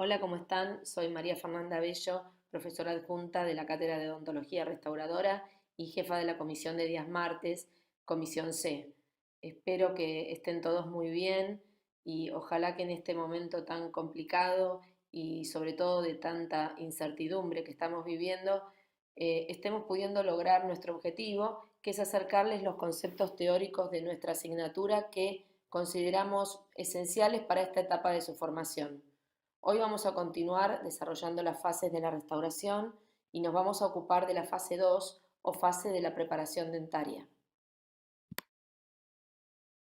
Hola, ¿cómo están? Soy María Fernanda Bello, profesora adjunta de la Cátedra de Odontología Restauradora y jefa de la Comisión de Días Martes, Comisión C. Espero que estén todos muy bien y ojalá que en este momento tan complicado y sobre todo de tanta incertidumbre que estamos viviendo, estemos pudiendo lograr nuestro objetivo, que es acercarles los conceptos teóricos de nuestra asignatura que consideramos esenciales para esta etapa de su formación. Hoy vamos a continuar desarrollando las fases de la restauración y nos vamos a ocupar de la fase 2 o fase de la preparación dentaria.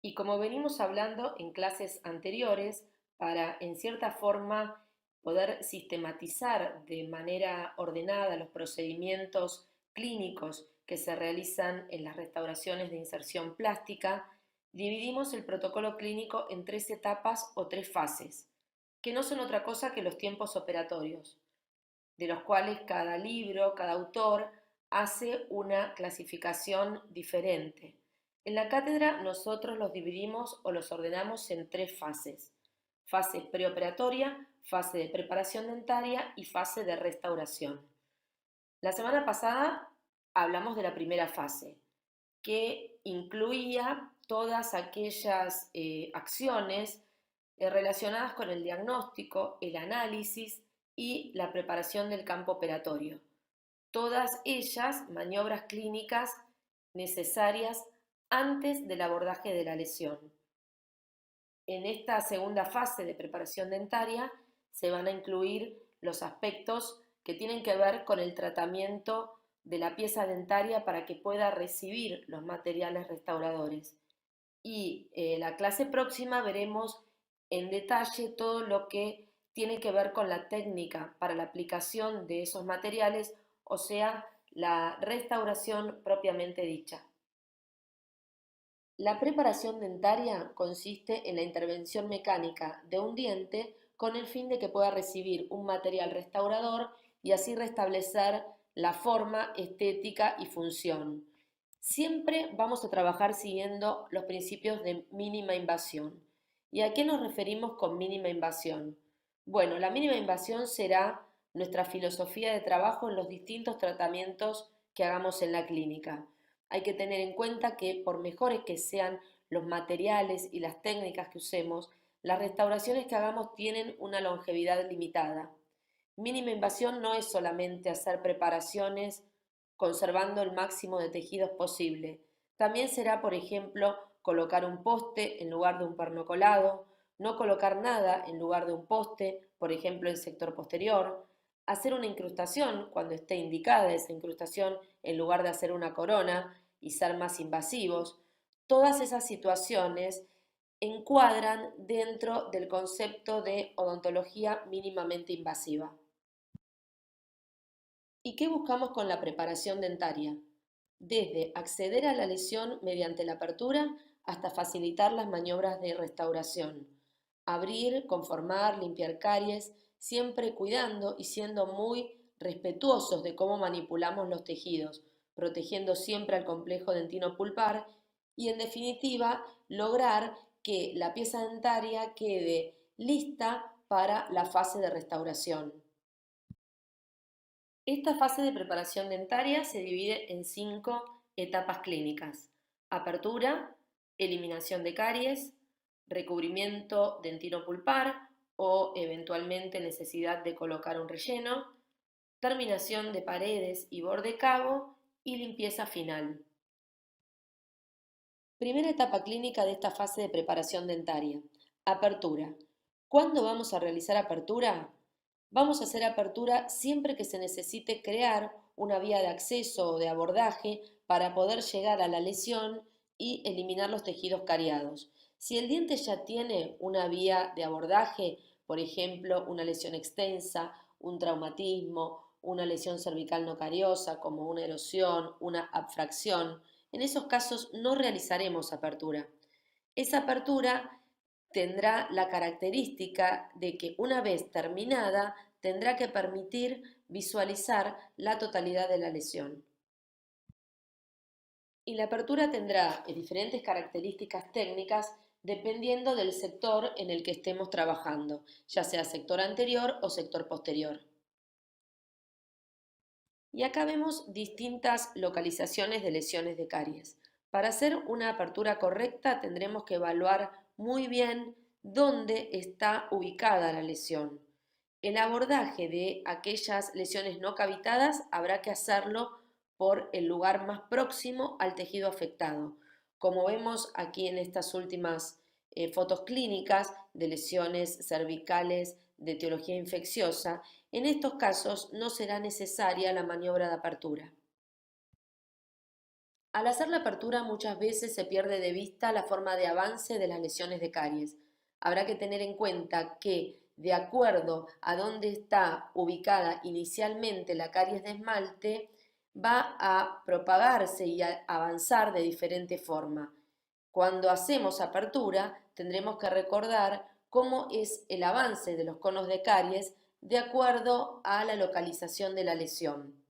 Y como venimos hablando en clases anteriores, para en cierta forma poder sistematizar de manera ordenada los procedimientos clínicos que se realizan en las restauraciones de inserción plástica, dividimos el protocolo clínico en 3 etapas o 3 fases, que no son otra cosa que los tiempos operatorios, de los cuales cada libro, cada autor hace una clasificación diferente. En la cátedra nosotros los dividimos o los ordenamos en 3 fases: fase preoperatoria, fase de preparación dentaria y fase de restauración. La semana pasada hablamos de la primera fase, que incluía todas aquellas acciones relacionadas con el diagnóstico, el análisis y la preparación del campo operatorio. Todas ellas maniobras clínicas necesarias antes del abordaje de la lesión. En esta segunda fase de preparación dentaria se van a incluir los aspectos que tienen que ver con el tratamiento de la pieza dentaria para que pueda recibir los materiales restauradores. Y la clase próxima veremos en detalle todo lo que tiene que ver con la técnica para la aplicación de esos materiales, o sea, la restauración propiamente dicha. La preparación dentaria consiste en la intervención mecánica de un diente con el fin de que pueda recibir un material restaurador y así restablecer la forma, estética y función. Siempre vamos a trabajar siguiendo los principios de mínima invasión. ¿Y a qué nos referimos con mínima invasión? Bueno, la mínima invasión será nuestra filosofía de trabajo en los distintos tratamientos que hagamos en la clínica. Hay que tener en cuenta que por mejores que sean los materiales y las técnicas que usemos, las restauraciones que hagamos tienen una longevidad limitada. Mínima invasión no es solamente hacer preparaciones conservando el máximo de tejidos posible. También será, por ejemplo, colocar un poste en lugar de un pernocolado, no colocar nada en lugar de un poste, por ejemplo en sector posterior, hacer una incrustación cuando esté indicada esa incrustación en lugar de hacer una corona y ser más invasivos. Todas esas situaciones encuadran dentro del concepto de odontología mínimamente invasiva. ¿Y qué buscamos con la preparación dentaria? Desde acceder a la lesión mediante la apertura hasta facilitar las maniobras de restauración. Abrir, conformar, limpiar caries, siempre cuidando y siendo muy respetuosos de cómo manipulamos los tejidos, protegiendo siempre al complejo dentino pulpar y en definitiva lograr que la pieza dentaria quede lista para la fase de restauración. Esta fase de preparación dentaria se divide en 5 etapas clínicas: apertura, eliminación de caries, recubrimiento dentino-pulpar o eventualmente necesidad de colocar un relleno, terminación de paredes y borde cabo y limpieza final. Primera etapa clínica de esta fase de preparación dentaria: apertura. ¿Cuándo vamos a realizar apertura? Vamos a hacer apertura siempre que se necesite crear una vía de acceso o de abordaje para poder llegar a la lesión y eliminar los tejidos cariados. Si el diente ya tiene una vía de abordaje, por ejemplo, una lesión extensa, un traumatismo, una lesión cervical no cariosa como una erosión, una abfracción, en esos casos no realizaremos apertura. Esa apertura tendrá la característica de que una vez terminada tendrá que permitir visualizar la totalidad de la lesión. Y la apertura tendrá diferentes características técnicas dependiendo del sector en el que estemos trabajando, ya sea sector anterior o sector posterior. Y acá vemos distintas localizaciones de lesiones de caries. Para hacer una apertura correcta tendremos que evaluar muy bien dónde está ubicada la lesión. El abordaje de aquellas lesiones no cavitadas habrá que hacerlo por el lugar más próximo al tejido afectado. Como vemos aquí en estas últimas fotos clínicas de lesiones cervicales de etiología infecciosa, en estos casos no será necesaria la maniobra de apertura. Al hacer la apertura muchas veces se pierde de vista la forma de avance de las lesiones de caries. Habrá que tener en cuenta que, de acuerdo a dónde está ubicada inicialmente la caries de esmalte, va a propagarse y a avanzar de diferente forma. Cuando hacemos apertura, tendremos que recordar cómo es el avance de los conos de caries de acuerdo a la localización de la lesión.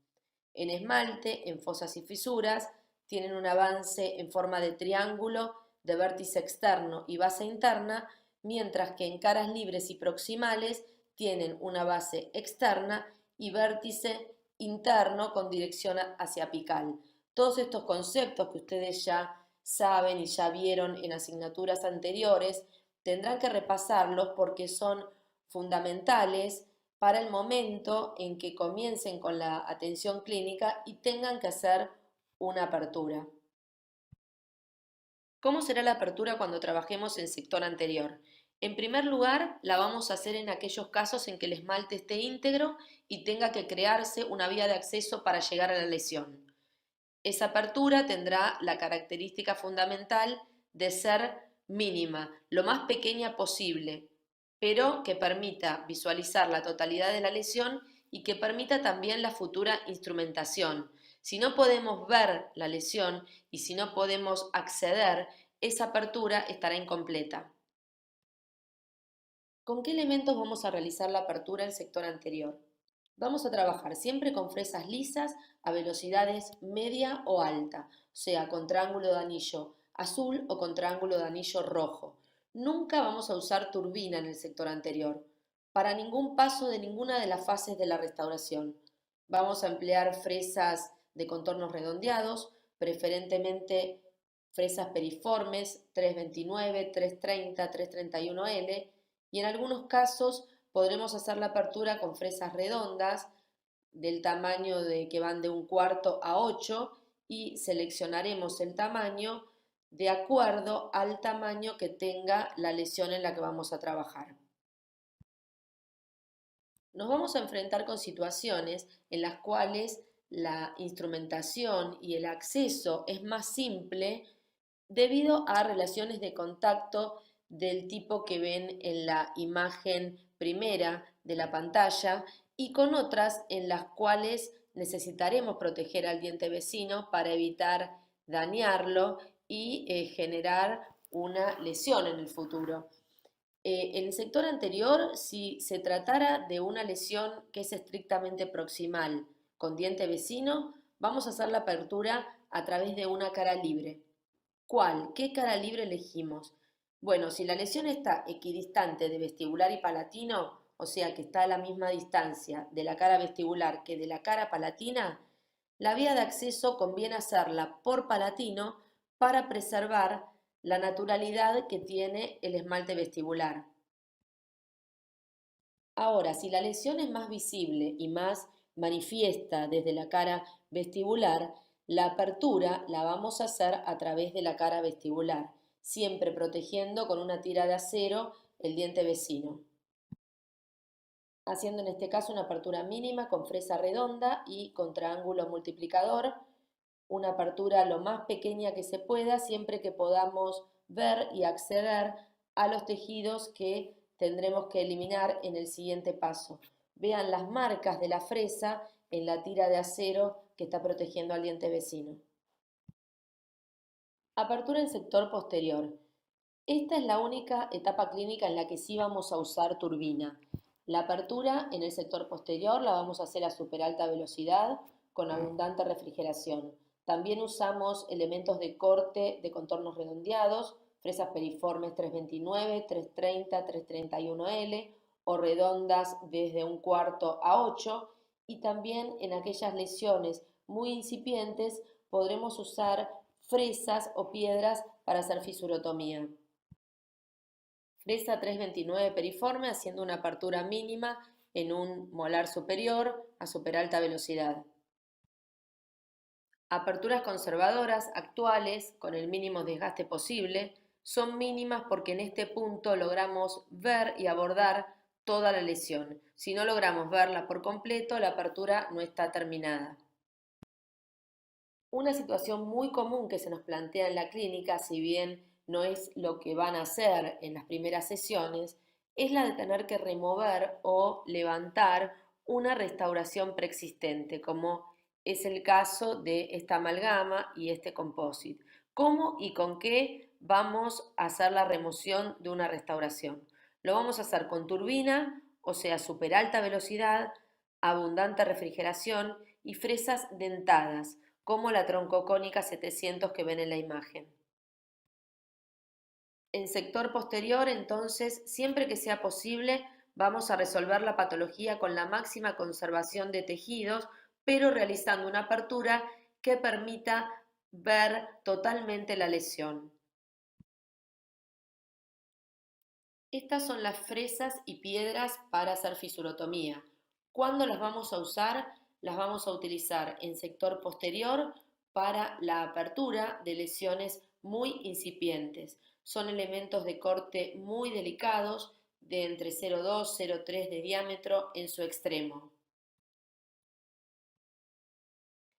En esmalte, en fosas y fisuras, tienen un avance en forma de triángulo de vértice externo y base interna, mientras que en caras libres y proximales tienen una base externa y vértice interno con dirección hacia apical. Todos estos conceptos que ustedes ya saben y ya vieron en asignaturas anteriores, tendrán que repasarlos porque son fundamentales para el momento en que comiencen con la atención clínica y tengan que hacer una apertura. ¿Cómo será la apertura cuando trabajemos en sector anterior? En primer lugar, la vamos a hacer en aquellos casos en que el esmalte esté íntegro y tenga que crearse una vía de acceso para llegar a la lesión. Esa apertura tendrá la característica fundamental de ser mínima, lo más pequeña posible, pero que permita visualizar la totalidad de la lesión y que permita también la futura instrumentación. Si no podemos ver la lesión y si no podemos acceder, esa apertura estará incompleta. ¿Con qué elementos vamos a realizar la apertura en sector anterior? Vamos a trabajar siempre con fresas lisas a velocidades media o alta, o sea, con triángulo de anillo azul o con triángulo de anillo rojo. Nunca vamos a usar turbina en el sector anterior, para ningún paso de ninguna de las fases de la restauración. Vamos a emplear fresas de contornos redondeados, preferentemente fresas periformes 329, 330, 331L, y en algunos casos podremos hacer la apertura con fresas redondas del tamaño de que van de 1/4 a 8 y seleccionaremos el tamaño de acuerdo al tamaño que tenga la lesión en la que vamos a trabajar. Nos vamos a enfrentar con situaciones en las cuales la instrumentación y el acceso es más simple debido a relaciones de contacto del tipo que ven en la imagen primera de la pantalla y con otras en las cuales necesitaremos proteger al diente vecino para evitar dañarlo y generar una lesión en el futuro. En el sector anterior, si se tratara de una lesión que es estrictamente proximal con diente vecino, vamos a hacer la apertura a través de una cara libre. ¿Cuál? ¿Qué cara libre elegimos? Bueno, si la lesión está equidistante de vestibular y palatino, o sea que está a la misma distancia de la cara vestibular que de la cara palatina, la vía de acceso conviene hacerla por palatino para preservar la naturalidad que tiene el esmalte vestibular. Ahora, si la lesión es más visible y más manifiesta desde la cara vestibular, la apertura la vamos a hacer a través de la cara vestibular, siempre protegiendo con una tira de acero el diente vecino. Haciendo en este caso una apertura mínima con fresa redonda y con triángulo multiplicador, una apertura lo más pequeña que se pueda, siempre que podamos ver y acceder a los tejidos que tendremos que eliminar en el siguiente paso. Vean las marcas de la fresa en la tira de acero que está protegiendo al diente vecino. Apertura en sector posterior. Esta es la única etapa clínica en la que sí vamos a usar turbina. La apertura en el sector posterior la vamos a hacer a super alta velocidad con abundante refrigeración. También usamos elementos de corte de contornos redondeados fresas periformes 329, 330, 331L o redondas desde 1/4 a 8, y también en aquellas lesiones muy incipientes podremos usar fresas o piedras para hacer fisurotomía. Fresa 329 periforme haciendo una apertura mínima en un molar superior a superalta velocidad. Aperturas conservadoras actuales, con el mínimo desgaste posible, son mínimas porque en este punto logramos ver y abordar toda la lesión. Si no logramos verla por completo, la apertura no está terminada. Una situación muy común que se nos plantea en la clínica, si bien no es lo que van a hacer en las primeras sesiones, es la de tener que remover o levantar una restauración preexistente, como es el caso de esta amalgama y este composite. ¿Cómo y con qué vamos a hacer la remoción de una restauración? Lo vamos a hacer con turbina, o sea, super alta velocidad, abundante refrigeración y fresas dentadas, como la troncocónica 700 que ven en la imagen. En sector posterior, entonces, siempre que sea posible, vamos a resolver la patología con la máxima conservación de tejidos, pero realizando una apertura que permita ver totalmente la lesión. Estas son las fresas y piedras para hacer fisurotomía. ¿Cuándo las vamos a usar? Las vamos a utilizar en sector posterior para la apertura de lesiones muy incipientes. Son elementos de corte muy delicados, de entre 0,2 y 0,3 de diámetro en su extremo.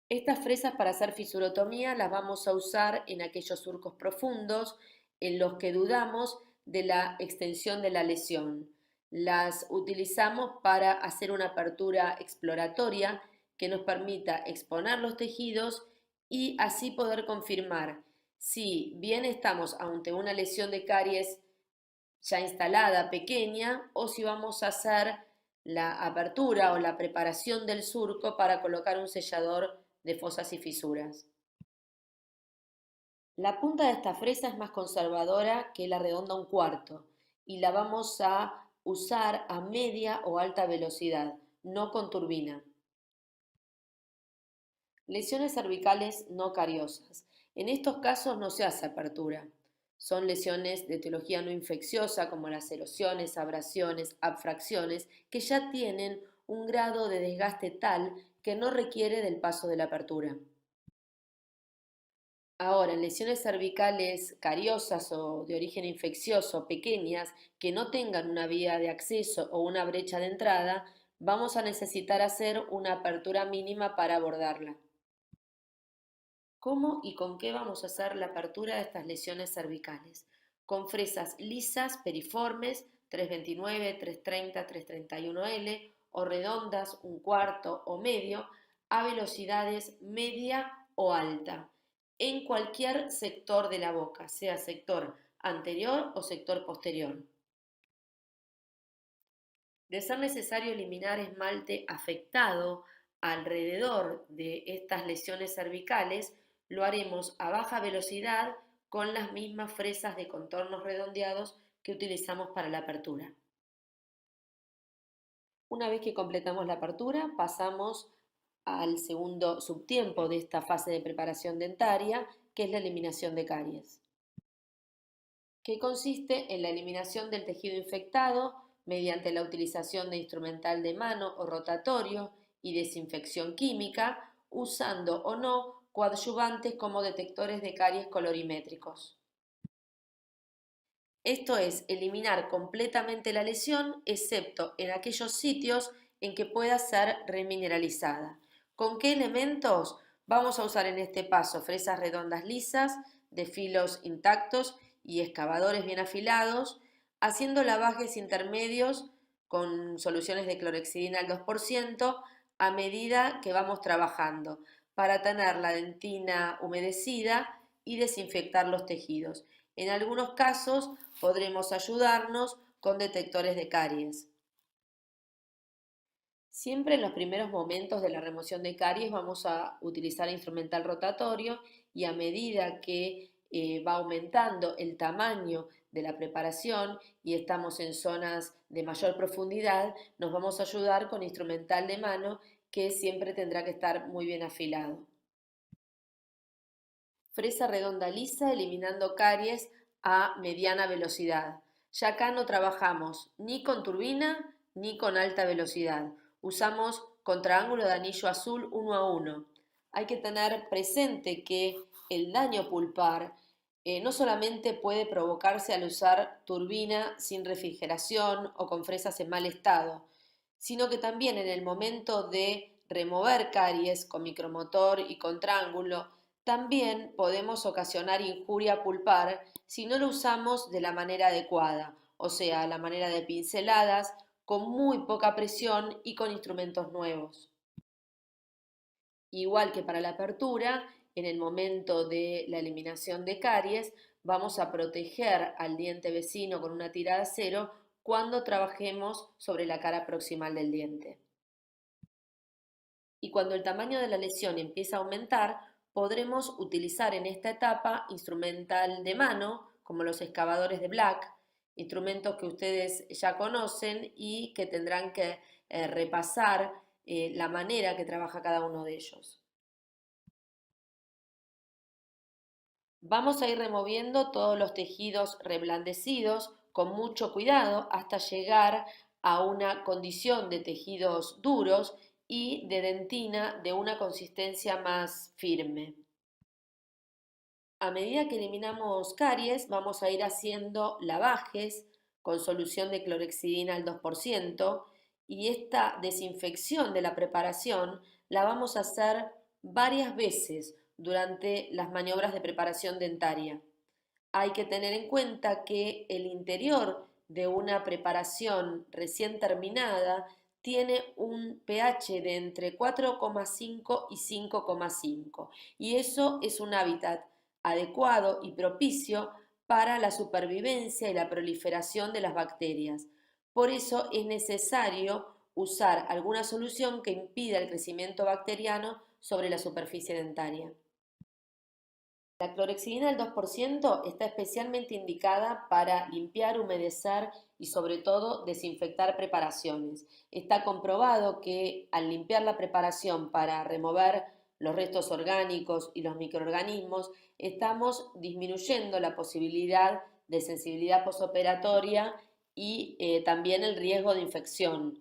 Estas fresas para hacer fisurotomía las vamos a usar en aquellos surcos profundos en los que dudamos de la extensión de la lesión. Las utilizamos para hacer una apertura exploratoria que nos permita exponer los tejidos y así poder confirmar si bien estamos ante una lesión de caries ya instalada pequeña o si vamos a hacer la apertura o la preparación del surco para colocar un sellador de fosas y fisuras. La punta de esta fresa es más conservadora que la redonda 1/4 y la vamos a usar a media o alta velocidad, no con turbina. Lesiones cervicales no cariosas. En estos casos no se hace apertura. Son lesiones de etiología no infecciosa como las erosiones, abrasiones, abfracciones, que ya tienen un grado de desgaste tal que no requiere del paso de la apertura. Ahora, en lesiones cervicales cariosas o de origen infeccioso pequeñas que no tengan una vía de acceso o una brecha de entrada, vamos a necesitar hacer una apertura mínima para abordarla. ¿Cómo y con qué vamos a hacer la apertura de estas lesiones cervicales? Con fresas lisas, periformes, 329, 330, 331L o redondas, 1/4 o medio, a velocidades media o alta, en cualquier sector de la boca, sea sector anterior o sector posterior. De ser necesario eliminar esmalte afectado alrededor de estas lesiones cervicales, lo haremos a baja velocidad con las mismas fresas de contornos redondeados que utilizamos para la apertura. Una vez que completamos la apertura, pasamos al segundo subtiempo de esta fase de preparación dentaria, que es la eliminación de caries, que consiste en la eliminación del tejido infectado mediante la utilización de instrumental de mano o rotatorio y desinfección química, usando o no coadyuvantes como detectores de caries colorimétricos. Esto es, eliminar completamente la lesión, excepto en aquellos sitios en que pueda ser remineralizada. ¿Con qué elementos? Vamos a usar en este paso fresas redondas lisas, de filos intactos y excavadores bien afilados, haciendo lavajes intermedios con soluciones de clorhexidina al 2% a medida que vamos trabajando, para tener la dentina humedecida y desinfectar los tejidos. En algunos casos podremos ayudarnos con detectores de caries. Siempre en los primeros momentos de la remoción de caries vamos a utilizar instrumental rotatorio y a medida que va aumentando el tamaño de la preparación y estamos en zonas de mayor profundidad, nos vamos a ayudar con instrumental de mano que siempre tendrá que estar muy bien afilado. Fresa redonda lisa eliminando caries a mediana velocidad. Ya acá no trabajamos ni con turbina ni con alta velocidad. Usamos contraángulo de anillo azul 1 a 1. Hay que tener presente que el daño pulpar no solamente puede provocarse al usar turbina sin refrigeración o con fresas en mal estado, sino que también en el momento de remover caries con micromotor y contraángulo, también podemos ocasionar injuria pulpar si no lo usamos de la manera adecuada, o sea, la manera de pinceladas, con muy poca presión y con instrumentos nuevos. Igual que para la apertura, en el momento de la eliminación de caries, vamos a proteger al diente vecino con una tira de acero cuando trabajemos sobre la cara proximal del diente. Y cuando el tamaño de la lesión empieza a aumentar, podremos utilizar en esta etapa instrumental de mano, como los excavadores de Black, instrumentos que ustedes ya conocen y que tendrán que repasar la manera que trabaja cada uno de ellos. Vamos a ir removiendo todos los tejidos reblandecidos con mucho cuidado hasta llegar a una condición de tejidos duros y de dentina de una consistencia más firme. A medida que eliminamos caries, vamos a ir haciendo lavajes con solución de clorexidina al 2% y esta desinfección de la preparación la vamos a hacer varias veces durante las maniobras de preparación dentaria. Hay que tener en cuenta que el interior de una preparación recién terminada tiene un pH de entre 4,5 y 5,5 y eso es un hábitat adecuado y propicio para la supervivencia y la proliferación de las bacterias. Por eso es necesario usar alguna solución que impida el crecimiento bacteriano sobre la superficie dentaria. La clorexidina al 2% está especialmente indicada para limpiar, humedecer y sobre todo desinfectar preparaciones. Está comprobado que al limpiar la preparación para remover los restos orgánicos y los microorganismos, estamos disminuyendo la posibilidad de sensibilidad posoperatoria y también el riesgo de infección.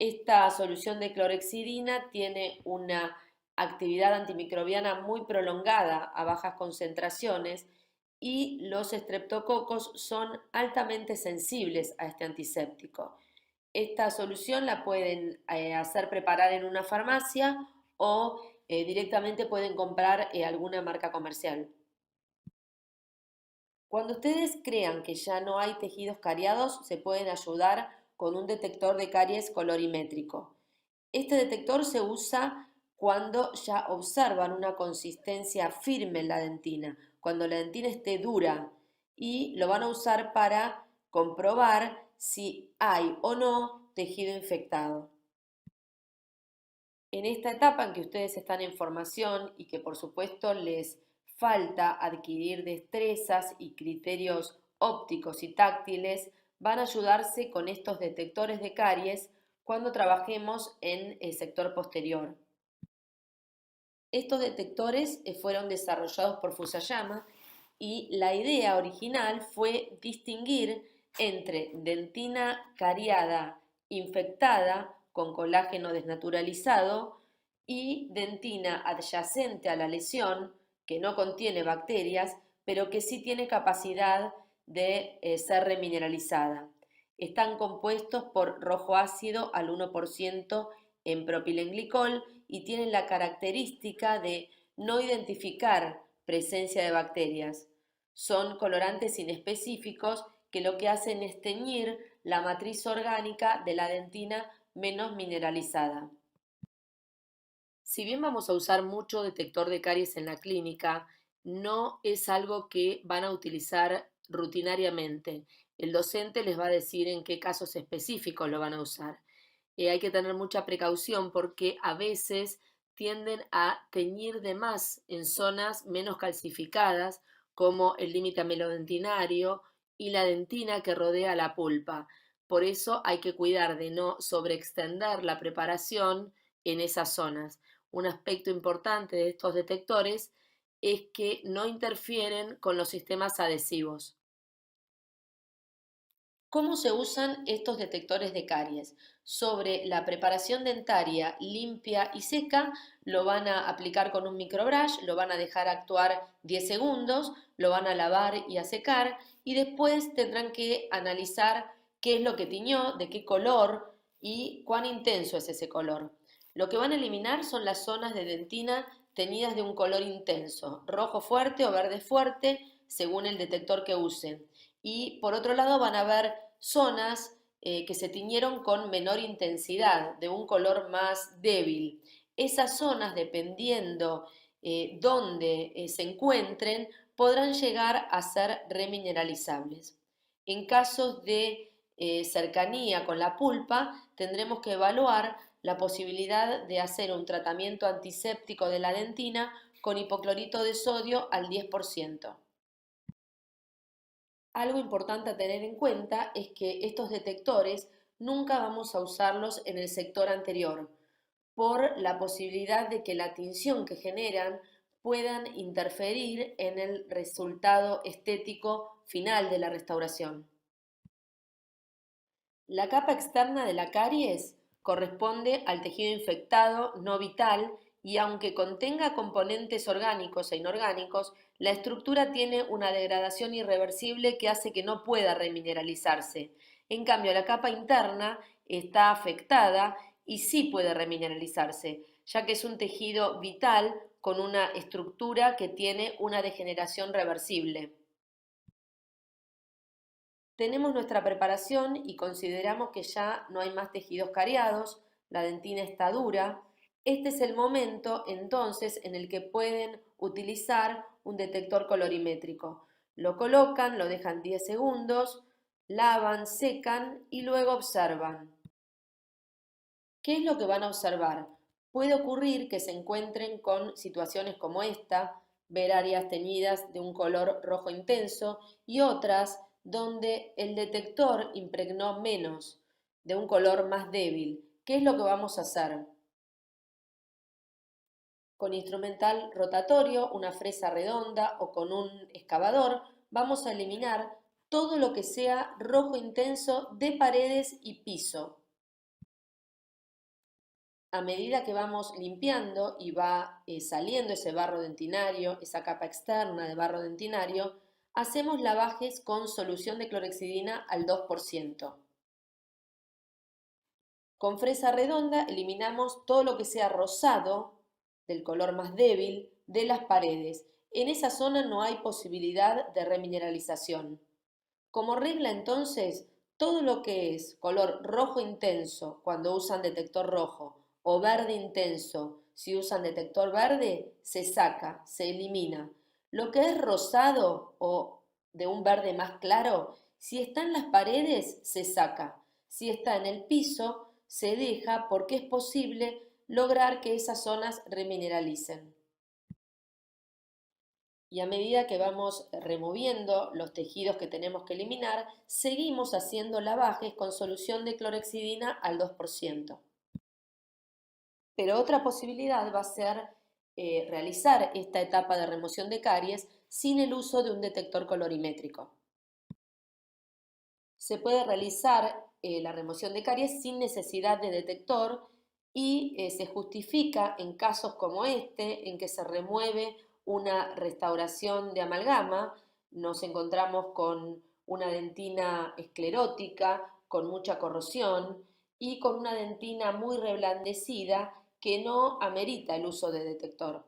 Esta solución de clorexidina tiene una actividad antimicrobiana muy prolongada a bajas concentraciones y los estreptococos son altamente sensibles a este antiséptico. Esta solución la pueden hacer preparar en una farmacia o directamente pueden comprar alguna marca comercial. Cuando ustedes crean que ya no hay tejidos cariados, se pueden ayudar con un detector de caries colorimétrico. Este detector se usa cuando ya observan una consistencia firme en la dentina, cuando la dentina esté dura, y lo van a usar para comprobar si hay o no tejido infectado. En esta etapa en que ustedes están en formación y que por supuesto les falta adquirir destrezas y criterios ópticos y táctiles, van a ayudarse con estos detectores de caries cuando trabajemos en el sector posterior. Estos detectores fueron desarrollados por Fusayama y la idea original fue distinguir entre dentina cariada infectada con colágeno desnaturalizado y dentina adyacente a la lesión que no contiene bacterias, pero que sí tiene capacidad de ser remineralizada. Están compuestos por rojo ácido al 1% en propilenglicol y tienen la característica de no identificar presencia de bacterias. Son colorantes inespecíficos que lo que hacen es teñir la matriz orgánica de la dentina menos mineralizada. Si bien vamos a usar mucho detector de caries en la clínica, no es algo que van a utilizar rutinariamente. El docente les va a decir en qué casos específicos lo van a usar. Hay que tener mucha precaución porque a veces tienden a teñir de más en zonas menos calcificadas, como el límite amelodentinario y la dentina que rodea la pulpa. Por eso hay que cuidar de no sobreextender la preparación en esas zonas. Un aspecto importante de estos detectores es que no interfieren con los sistemas adhesivos. ¿Cómo se usan estos detectores de caries? Sobre la preparación dentaria limpia y seca, lo van a aplicar con un microbrush, lo van a dejar actuar 10 segundos, lo van a lavar y a secar y después tendrán que analizar qué es lo que tiñó, de qué color y cuán intenso es ese color. Lo que van a eliminar son las zonas de dentina teñidas de un color intenso, rojo fuerte o verde fuerte, según el detector que usen. Y por otro lado van a ver zonas que se tiñeron con menor intensidad, de un color más débil. Esas zonas, dependiendo dónde se encuentren, podrán llegar a ser remineralizables. En casos de cercanía con la pulpa, tendremos que evaluar la posibilidad de hacer un tratamiento antiséptico de la dentina con hipoclorito de sodio al 10%. Algo importante a tener en cuenta es que estos detectores nunca vamos a usarlos en el sector anterior por la posibilidad de que la tinción que generan puedan interferir en el resultado estético final de la restauración. La capa externa de la caries corresponde al tejido infectado no vital y aunque contenga componentes orgánicos e inorgánicos, la estructura tiene una degradación irreversible que hace que no pueda remineralizarse. En cambio, la capa interna está afectada y sí puede remineralizarse, ya que es un tejido vital con una estructura que tiene una degeneración reversible. Tenemos nuestra preparación y consideramos que ya no hay más tejidos cariados, la dentina está dura. Este es el momento entonces en el que pueden utilizar un detector colorimétrico. Lo colocan, lo dejan 10 segundos, lavan, secan y luego observan. ¿Qué es lo que van a observar? Puede ocurrir que se encuentren con situaciones como esta, ver áreas teñidas de un color rojo intenso y otras donde el detector impregnó menos, de un color más débil. ¿Qué es lo que vamos a hacer? Con instrumental rotatorio, una fresa redonda o con un excavador, vamos a eliminar todo lo que sea rojo intenso de paredes y piso. A medida que vamos limpiando y va saliendo ese barro dentinario, esa capa externa de barro dentinario, hacemos lavajes con solución de clorhexidina al 2%. Con fresa redonda eliminamos todo lo que sea rosado, del color más débil, de las paredes. En esa zona no hay posibilidad de remineralización. Como regla entonces, todo lo que es color rojo intenso cuando usan detector rojo o verde intenso si usan detector verde, se saca, se elimina. Lo que es rosado o de un verde más claro, si está en las paredes, se saca. Si está en el piso, se deja porque es posible lograr que esas zonas remineralicen. Y a medida que vamos removiendo los tejidos que tenemos que eliminar, seguimos haciendo lavajes con solución de clorhexidina al 2%. Pero otra posibilidad va a ser realizar esta etapa de remoción de caries sin el uso de un detector colorimétrico. Se puede realizar la remoción de caries sin necesidad de detector y se justifica en casos como este, en que se remueve una restauración de amalgama, nos encontramos con una dentina esclerótica, con mucha corrosión y con una dentina muy reblandecida que no amerita el uso de detector.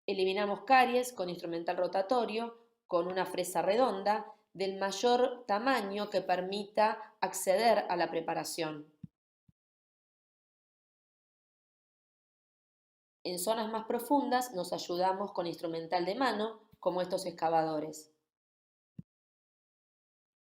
Eliminamos caries con instrumental rotatorio, con una fresa redonda, del mayor tamaño que permita acceder a la preparación. En zonas más profundas nos ayudamos con instrumental de mano, como estos excavadores.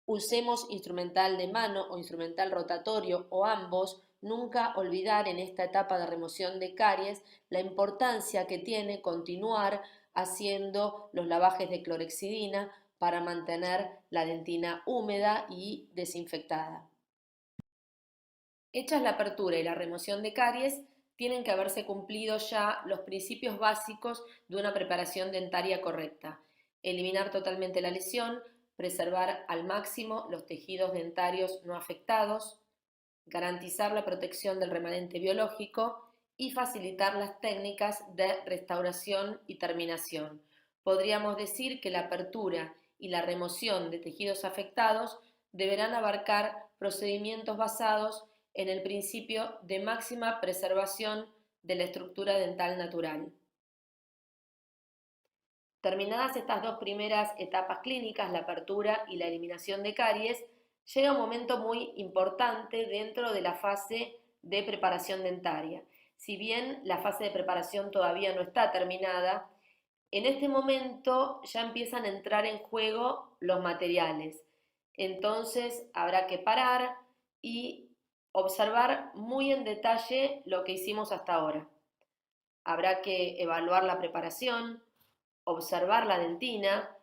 Usemos instrumental de mano o instrumental rotatorio o ambos, nunca olvidar en esta etapa de remoción de caries la importancia que tiene continuar haciendo los lavajes de clorexidina para mantener la dentina húmeda y desinfectada. Hechas la apertura y la remoción de caries, tienen que haberse cumplido ya los principios básicos de una preparación dentaria correcta. Eliminar totalmente la lesión, preservar al máximo los tejidos dentarios no afectados, garantizar la protección del remanente biológico y facilitar las técnicas de restauración y terminación. Podríamos decir que la apertura y la remoción de tejidos afectados deberán abarcar procedimientos basados en el principio de máxima preservación de la estructura dental natural. Terminadas estas dos primeras etapas clínicas, la apertura y la eliminación de caries, llega un momento muy importante dentro de la fase de preparación dentaria. Si bien la fase de preparación todavía no está terminada, en este momento ya empiezan a entrar en juego los materiales. Entonces habrá que parar y observar muy en detalle lo que hicimos hasta ahora. Habrá que evaluar la preparación, observar la dentina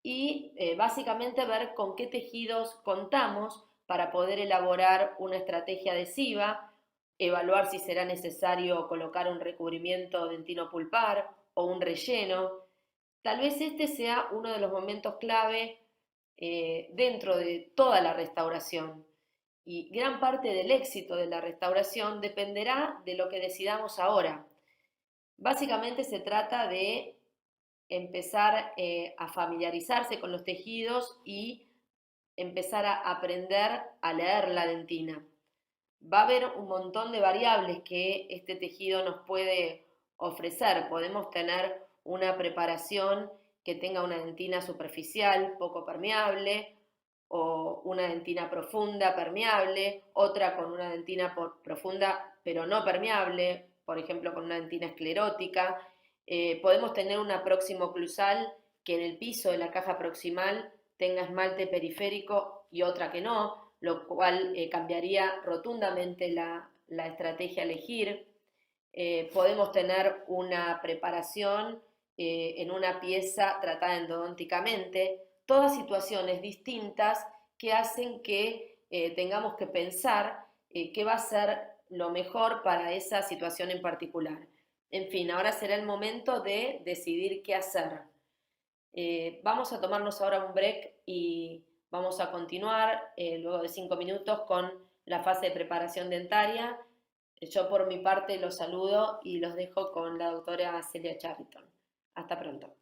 y básicamente ver con qué tejidos contamos para poder elaborar una estrategia adhesiva, evaluar si será necesario colocar un recubrimiento dentino pulpar o un relleno. Tal vez este sea uno de los momentos clave dentro de toda la restauración. Y gran parte del éxito de la restauración dependerá de lo que decidamos ahora. Básicamente se trata de empezar a familiarizarse con los tejidos y empezar a aprender a leer la dentina. Va a haber un montón de variables que este tejido nos puede ofrecer. Podemos tener una preparación que tenga una dentina superficial, poco permeable, o una dentina profunda, permeable, otra con una dentina profunda pero no permeable, por ejemplo con una dentina esclerótica. Podemos tener una proximo-oclusal que en el piso de la caja proximal tenga esmalte periférico y otra que no, lo cual cambiaría rotundamente la estrategia a elegir. Podemos tener una preparación en una pieza tratada endodónticamente, todas situaciones distintas que hacen que tengamos que pensar qué va a ser lo mejor para esa situación en particular. En fin, ahora será el momento de decidir qué hacer. Vamos a tomarnos ahora un break y vamos a continuar luego de 5 minutos con la fase de preparación dentaria. Yo por mi parte los saludo y los dejo con la doctora Celia Charlton. Hasta pronto.